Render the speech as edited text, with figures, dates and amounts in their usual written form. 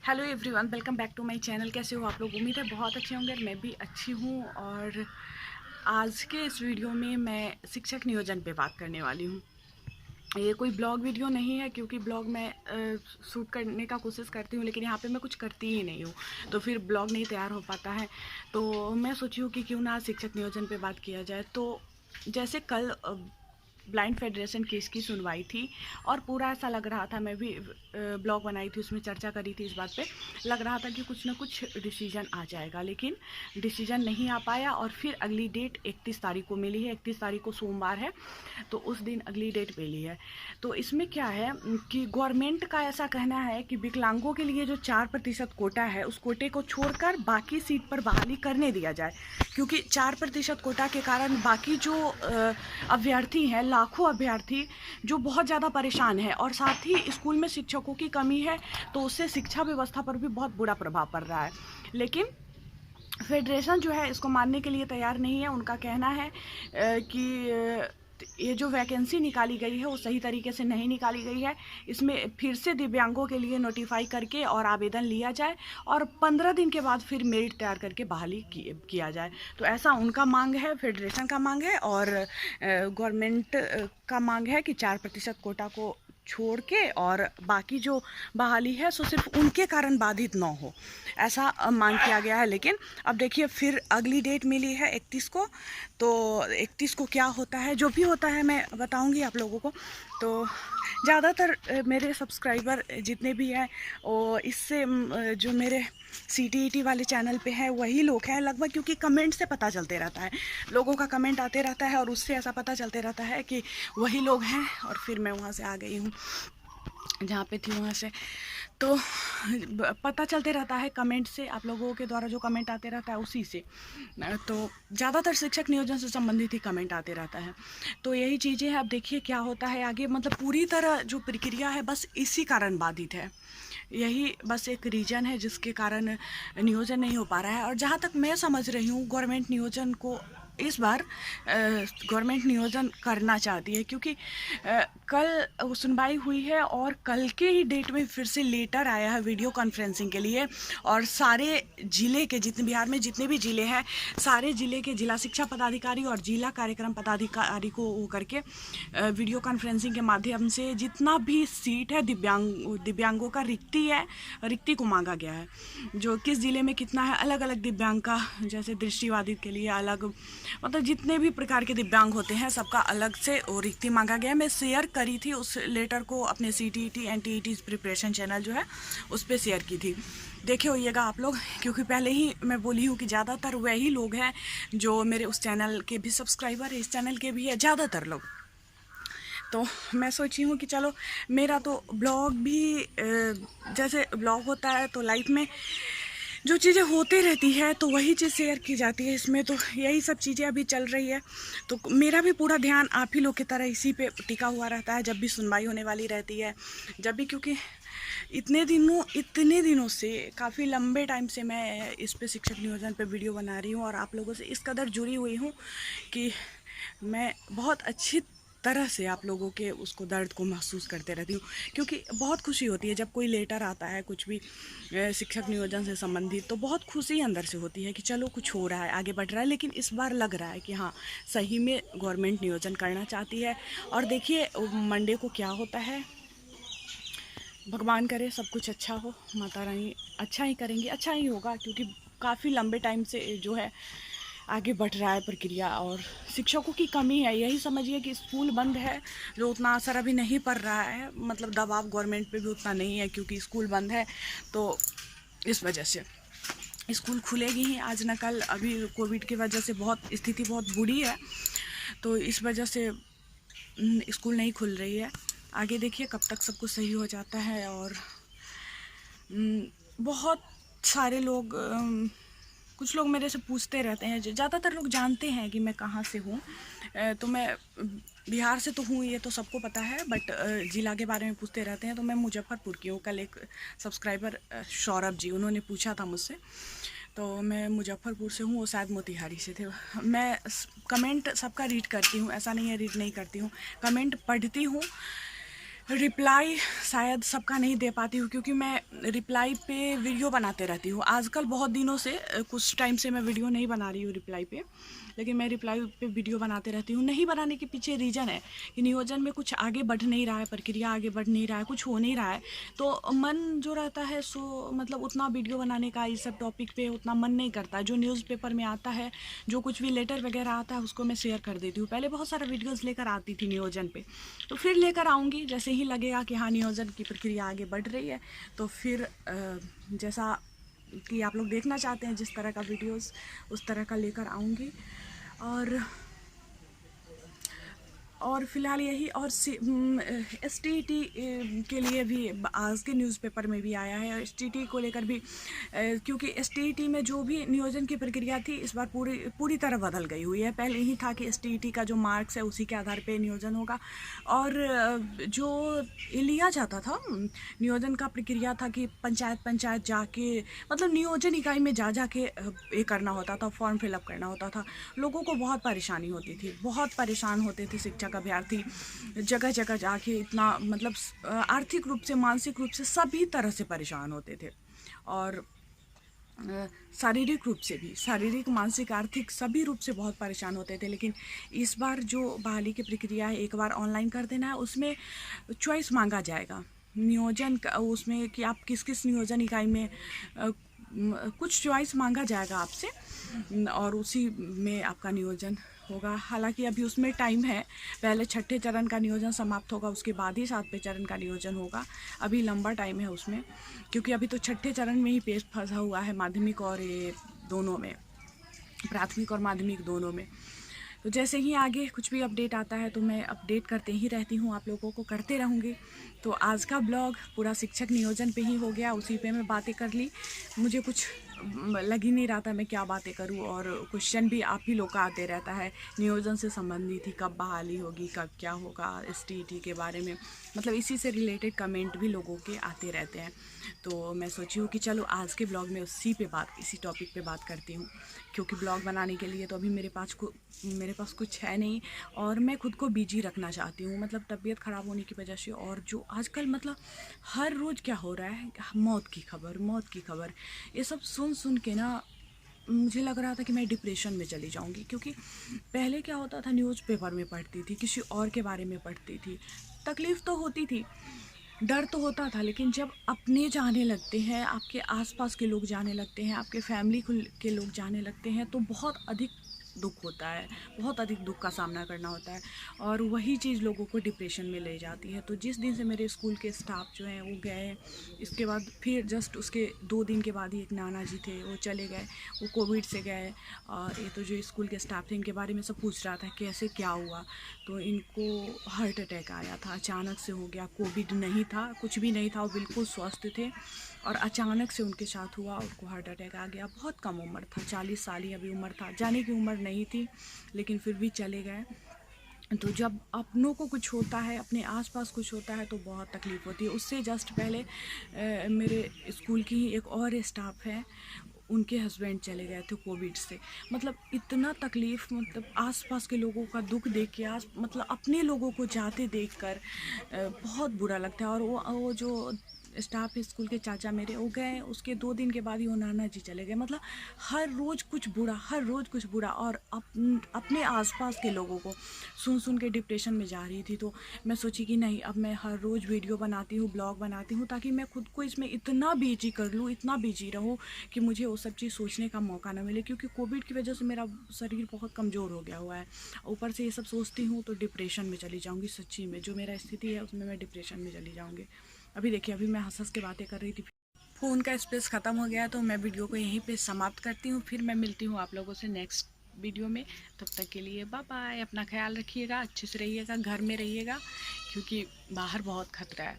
Hello everyone, welcome back to my channel. कैसे हो आप लोग? उम्मीद है बहुत अच्छे होंगे। मैं भी अच्छी हूँ। और आज के इस वीडियो में मैं शिक्षक नियोजन पे बात करने वाली हूँ। ये कोई ब्लॉग वीडियो नहीं है, क्योंकि ब्लॉग मैं शूट करने का कोशिश करती हूँ, लेकिन यहाँ पे मैं कुछ करती ही नहीं हूँ, तो फिर ब्लॉग नहीं तैयार हो पाता है। तो मैं सोची हूँ कि क्यों ना शिक्षक नियोजन पे बात किया जाए। तो जैसे कल ब्लाइंड फेडरेशन केस की सुनवाई थी और पूरा ऐसा लग रहा था, मैं भी ब्लॉग बनाई थी, उसमें चर्चा करी थी इस बात पे। लग रहा था कि कुछ ना कुछ डिसीजन आ जाएगा, लेकिन डिसीजन नहीं आ पाया। और फिर अगली डेट 31 तारीख को मिली है। 31 तारीख को सोमवार है, तो उस दिन अगली डेट मिली है। तो इसमें क्या है कि गवर्नमेंट का ऐसा कहना है कि विकलांगों के लिए जो 4% कोटा है, उस कोटे को छोड़कर बाकी सीट पर बहाली करने दिया जाए, क्योंकि 4% कोटा के कारण बाकी जो अभ्यर्थी हैं, लाखों अभ्यर्थी जो बहुत ज़्यादा परेशान है, और साथ ही स्कूल में शिक्षकों की कमी है, तो उससे शिक्षा व्यवस्था पर भी बहुत बुरा प्रभाव पड़ रहा है। लेकिन फेडरेशन जो है इसको मानने के लिए तैयार नहीं है। उनका कहना है कि ये जो वैकेंसी निकाली गई है वो सही तरीके से नहीं निकाली गई है। इसमें फिर से दिव्यांगों के लिए नोटिफाई करके और आवेदन लिया जाए, और 15 दिन के बाद फिर मेरिट तैयार करके बहाली किया जाए। तो ऐसा उनका मांग है, फेडरेशन का मांग है, और गवर्नमेंट का मांग है कि 4% कोटा को छोड़ के और बाकी जो बहाली है सो सिर्फ उनके कारण बाधित ना हो, ऐसा मांग किया गया है। लेकिन अब देखिए, फिर अगली डेट मिली है 31 को। तो 31 को क्या होता है, जो भी होता है मैं बताऊंगी आप लोगों को। तो ज़्यादातर मेरे सब्सक्राइबर जितने भी हैं वो इससे जो मेरे CTET वाले चैनल पे हैं वही लोग हैं लगभग, क्योंकि कमेंट से पता चलते रहता है, लोगों का कमेंट आते रहता है और उससे ऐसा पता चलते रहता है कि वही लोग हैं। और फिर मैं वहाँ से आ गई हूँ जहाँ पे थी, वहाँ से। तो पता चलते रहता है कमेंट से, आप लोगों के द्वारा जो कमेंट आते रहता है उसी से। तो ज़्यादातर शिक्षक नियोजन से संबंधित ही कमेंट आते रहता है। तो यही चीज़ें हैं। अब देखिए क्या होता है आगे। मतलब पूरी तरह जो प्रक्रिया है बस इसी कारण बाधित है। यही बस एक रीज़न है जिसके कारण नियोजन नहीं हो पा रहा है। और जहाँ तक मैं समझ रही हूँ, गवर्नमेंट नियोजन को इस बार गवर्नमेंट नियोजन करना चाहती है, क्योंकि कल सुनवाई हुई है और कल के ही डेट में फिर से लेटर आया है वीडियो कॉन्फ्रेंसिंग के लिए। और सारे ज़िले के, जितने बिहार में जितने भी ज़िले हैं, सारे ज़िले के जिला शिक्षा पदाधिकारी और जिला कार्यक्रम पदाधिकारी को वो करके वीडियो कॉन्फ्रेंसिंग के माध्यम से जितना भी सीट है दिव्यांगों का रिक्ति को मांगा गया है। जो किस ज़िले में कितना है, अलग अलग दिव्यांग का, जैसे दृष्टिबाधित के लिए अलग, मतलब जितने भी प्रकार के दिव्यांग होते हैं सबका अलग से वो रिक्ति मांगा गया है। मैं शेयर करी थी उस लेटर को अपने CTET and TET preparation channel जो है उस पर शेयर की थी, देखे होइएगा आप लोग। क्योंकि पहले ही मैं बोली हूँ कि ज़्यादातर वही लोग हैं जो मेरे उस चैनल के भी सब्सक्राइबर है, इस चैनल के भी है, ज़्यादातर लोग। तो मैं सोची हूँ कि चलो मेरा तो ब्लॉग भी जैसे ब्लॉग होता है तो लाइफ में जो चीज़ें होती रहती है तो वही चीज़ शेयर की जाती है इसमें। तो यही सब चीज़ें अभी चल रही है। तो मेरा भी पूरा ध्यान आप ही लोग की तरह इसी पे टिका हुआ रहता है जब भी सुनवाई होने वाली रहती है, जब भी, क्योंकि इतने दिनों से, काफ़ी लंबे टाइम से मैं इस पे शिक्षक नियोजन पे वीडियो बना रही हूँ और आप लोगों से इस कदर जुड़ी हुई हूँ कि मैं बहुत अच्छी तरह से आप लोगों के उसको दर्द को महसूस करते रहती हूँ। क्योंकि बहुत खुशी होती है जब कोई लेटर आता है कुछ भी शिक्षक नियोजन से संबंधित, तो बहुत खुशी अंदर से होती है कि चलो कुछ हो रहा है, आगे बढ़ रहा है। लेकिन इस बार लग रहा है कि हाँ, सही में गवर्नमेंट नियोजन करना चाहती है। और देखिए मंडे को क्या होता है, भगवान करे सब कुछ अच्छा हो, माता रानी अच्छा ही करेंगी, अच्छा ही होगा। क्योंकि काफ़ी लंबे टाइम से जो है आगे बढ़ रहा है प्रक्रिया, और शिक्षकों की कमी है। यही समझिए कि स्कूल बंद है, जो उतना असर अभी नहीं पड़ रहा है, मतलब दबाव गवर्नमेंट पे भी उतना नहीं है, क्योंकि स्कूल बंद है। तो इस वजह से स्कूल खुलेगी ही आज न कल। अभी कोविड की वजह से स्थिति बहुत बुरी है, तो इस वजह से स्कूल नहीं खुल रही है। आगे देखिए कब तक सब कुछ सही हो जाता है। और बहुत सारे लोग, कुछ लोग मेरे से पूछते रहते हैं, ज़्यादातर लोग जानते हैं कि मैं कहाँ से हूँ। तो मैं बिहार से तो हूँ, ये तो सबको पता है, बट ज़िला के बारे में पूछते रहते हैं। तो मैं मुजफ्फरपुर की हूँ। कल एक सब्सक्राइबर सौरभ जी, उन्होंने पूछा था मुझसे, तो मैं मुजफ्फरपुर से हूँ, वो शायद मोतिहारी से थे। मैं कमेंट सबका रीड करती हूँ, ऐसा नहीं है रीड नहीं करती हूँ, कमेंट पढ़ती हूँ। रिप्लाई शायद सबका नहीं दे पाती हूँ, क्योंकि मैं रिप्लाई पे वीडियो बनाते रहती हूँ। आजकल बहुत दिनों से कुछ टाइम से मैं वीडियो नहीं बना रही हूँ रिप्लाई पे, लेकिन मैं रिप्लाई पे वीडियो बनाते रहती हूँ। नहीं बनाने के पीछे रीज़न है कि नियोजन में कुछ आगे बढ़ नहीं रहा है, प्रक्रिया आगे बढ़ नहीं रहा है, कुछ हो नहीं रहा है, तो मन जो रहता है सो मतलब उतना वीडियो बनाने का इस सब टॉपिक पे उतना मन नहीं करता। जो न्यूज़पेपर में आता है, जो कुछ भी लेटर वगैरह आता है, उसको मैं शेयर कर देती हूँ। पहले बहुत सारा वीडियोज़ लेकर आती थी नियोजन पे, तो फिर लेकर आऊँगी जैसे ही लगेगा कि हाँ नियोजन की प्रक्रिया आगे बढ़ रही है, तो फिर जैसा कि आप लोग देखना चाहते हैं जिस तरह का वीडियोस, उस तरह का लेकर आऊँगी। और फिलहाल यही। और STT के लिए भी आज के न्यूज़पेपर में भी आया है, STT को लेकर भी, क्योंकि STT में जो भी नियोजन की प्रक्रिया थी इस बार पूरी तरह बदल गई हुई है। पहले ही था कि STT का जो मार्क्स है उसी के आधार पे नियोजन होगा, और जो लिया जाता था नियोजन का प्रक्रिया था कि पंचायत जाके, मतलब नियोजन इकाई में जा के ये करना होता था, फॉर्म फिलअप करना होता था। लोगों को बहुत परेशानी होती थी, बहुत परेशान होते थे शिक्षक अभ्यर्थी, जगह जगह जाके इतना मतलब आर्थिक रूप से, मानसिक रूप से सभी तरह से परेशान होते थे, और शारीरिक रूप से भी, शारीरिक, मानसिक, आर्थिक सभी रूप से बहुत परेशान होते थे। लेकिन इस बार जो बहाली की प्रक्रिया है, एक बार ऑनलाइन कर देना है, उसमें चॉइस मांगा जाएगा नियोजन का, उसमें कि आप किस किस नियोजन इकाई में कुछ चॉइस मांगा जाएगा आपसे, और उसी में आपका नियोजन होगा। हालांकि अभी उसमें टाइम है, पहले छठे चरण का नियोजन समाप्त होगा, उसके बाद ही सातवें चरण का नियोजन होगा। अभी लंबा टाइम है उसमें, क्योंकि अभी तो छठे चरण में ही पेज फंसा हुआ है, माध्यमिक और ये दोनों में, प्राथमिक और माध्यमिक दोनों में। तो जैसे ही आगे कुछ भी अपडेट आता है तो मैं अपडेट करते ही रहती हूँ, आप लोगों को करते रहूँगी। तो आज का ब्लॉग पूरा शिक्षक नियोजन पे ही हो गया, उसी पे मैं बातें कर ली। मुझे कुछ लग ही नहीं रहा था मैं क्या बातें करूँ, और क्वेश्चन भी आप ही लोग का आते रहता है नियोजन से संबंधित ही, कब बहाली होगी, कब क्या होगा, STT के बारे में, मतलब इसी से रिलेटेड कमेंट भी लोगों के आते रहते हैं। तो मैं सोची हूँ कि चलो आज के ब्लॉग में इसी टॉपिक पे बात करती हूँ, क्योंकि ब्लॉग बनाने के लिए तो अभी मेरे पास कुछ है नहीं, और मैं खुद को बिजी रखना चाहती हूँ, मतलब तबीयत ख़राब होने की वजह से। और जो आजकल मतलब हर रोज़ क्या हो रहा है, मौत की खबर, ये सब सुन के ना मुझे लग रहा था कि मैं डिप्रेशन में चली जाऊंगी। क्योंकि पहले क्या होता था, न्यूज़पेपर में पढ़ती थी, किसी और के बारे में पढ़ती थी, तकलीफ़ तो होती थी, डर तो होता था, लेकिन जब अपने जाने लगते हैं, आपके आसपास के लोग जाने लगते हैं, आपके फैमिली के लोग जाने लगते हैं, तो बहुत अधिक दुख होता है, बहुत अधिक दुख का सामना करना होता है, और वही चीज़ लोगों को डिप्रेशन में ले जाती है। तो जिस दिन से मेरे स्कूल के स्टाफ जो हैं वो गए, इसके बाद फिर जस्ट उसके 2 दिन के बाद ही एक नाना जी थे वो चले गए, वो कोविड से गए। और ये तो जो स्कूल के स्टाफ थे इनके बारे में सब पूछ रहा था कैसे क्या हुआ, तो इनको हार्ट अटैक आया था, अचानक से हो गया। कोविड नहीं था, कुछ भी नहीं था, वो बिल्कुल स्वस्थ थे, और अचानक से उनके साथ हुआ, उनको हार्ट अटैक आ गया। बहुत कम उम्र था, 40 साल ही अभी उम्र था, जाने की उम्र नहीं थी, लेकिन फिर भी चले गए। तो जब अपनों को कुछ होता है, अपने आसपास कुछ होता है, तो बहुत तकलीफ़ होती है। उससे जस्ट पहले मेरे स्कूल की ही एक और स्टाफ है, उनके हस्बैंड चले गए थे कोविड से। मतलब इतना तकलीफ़, मतलब आसपास के लोगों का दुख देख के, मतलब अपने लोगों को जाते देखकर बहुत बुरा लगता है। और वो जो स्टाफ स्कूल के चाचा मेरे, वो गए, उसके 2 दिन के बाद ही वो नाना जी चले गए। मतलब हर रोज़ कुछ बुरा, और अपने आसपास के लोगों को सुन के डिप्रेशन में जा रही थी। तो मैं सोची कि नहीं, अब मैं हर रोज़ वीडियो बनाती हूँ, ब्लॉग बनाती हूँ, ताकि मैं खुद को इसमें इतना बिजी कर लूँ, इतना बिजी रहूँ कि मुझे वो सब चीज़ सोचने का मौका ना मिले। क्योंकि कोविड की वजह से मेरा शरीर बहुत कमज़ोर हो गया हुआ है, ऊपर से ये सब सोचती हूँ तो डिप्रेशन में चली जाऊँगी। सच्ची में जो मेरा स्थिति है उसमें मैं डिप्रेशन में चली जाऊँगी। अभी देखिए, अभी मैं हंस के बातें कर रही थी, फ़ोन का स्पेस ख़त्म हो गया, तो मैं वीडियो को यहीं पे समाप्त करती हूँ। फिर मैं मिलती हूँ आप लोगों से नेक्स्ट वीडियो में। तब तक के लिए बाय बाय, अपना ख्याल रखिएगा, अच्छे से रहिएगा, घर में रहिएगा, क्योंकि बाहर बहुत खतरा है।